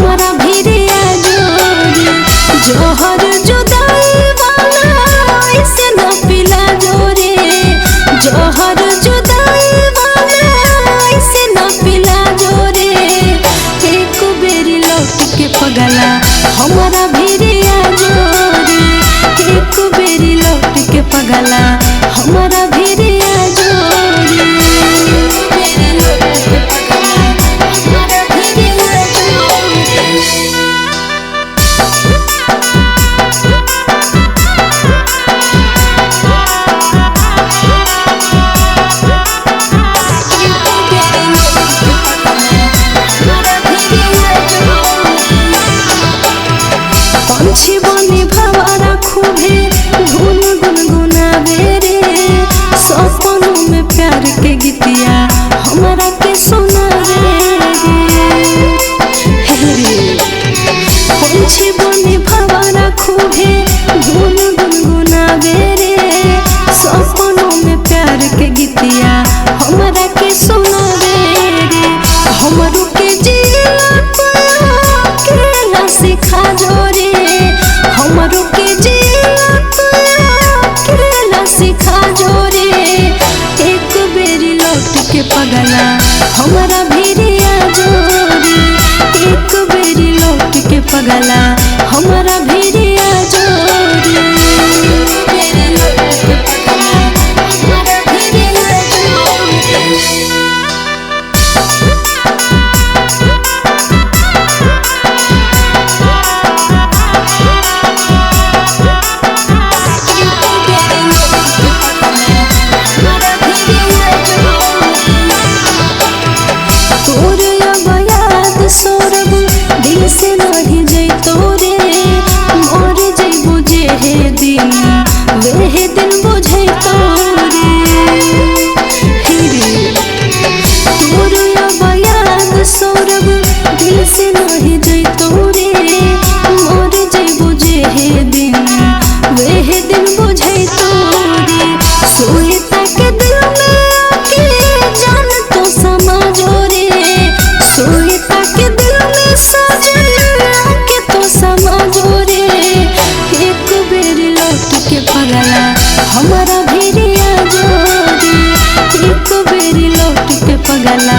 हमारा भिरिया जोरी जोहर जुदाई वाला ऐसे न पिला जोरे जोहर जुदाई वाला ऐसे न पिला जोरे एक बेरी लौट के पगला हमारा भिरिया जोरी एक बेरी लौट के पगला हमारा भिरिया जोरी पंछी बनी भंवरा खूबे धुन गुनगुनावे रे सपनों में प्यार के गीतिया हमारा के सुनावे रे पंछी बनी भंवरा खूबे धुन गुनगुनावे रे सपनों में प्यार के गीतिया हमारा के सुनावे रे हमरो के जिया के सिखा जोरे हमरो के जिया के सिखा जोरे एक बेरी लौट के पगला हमारा भिरिया जोरी एक बेरी लौट के पगला हमारा भिरिया जोरी सौरभ दिल से नहीं जैतो रे मोर जैबो जे हे दिन वे दिन बुझैतो रे हिरे तोर याद सौरभ दिल से नहीं जैतो रे मोर जैबो जे हे दिन वे दिन बुझैतो रे सोहिता के दिल में आके जान तो समझो रे सोहिता के दिल में सजना के तो समझो रे एक बेरी लौट के पगला हमारा भिरिया जोरी एक बेरी लौट के पगला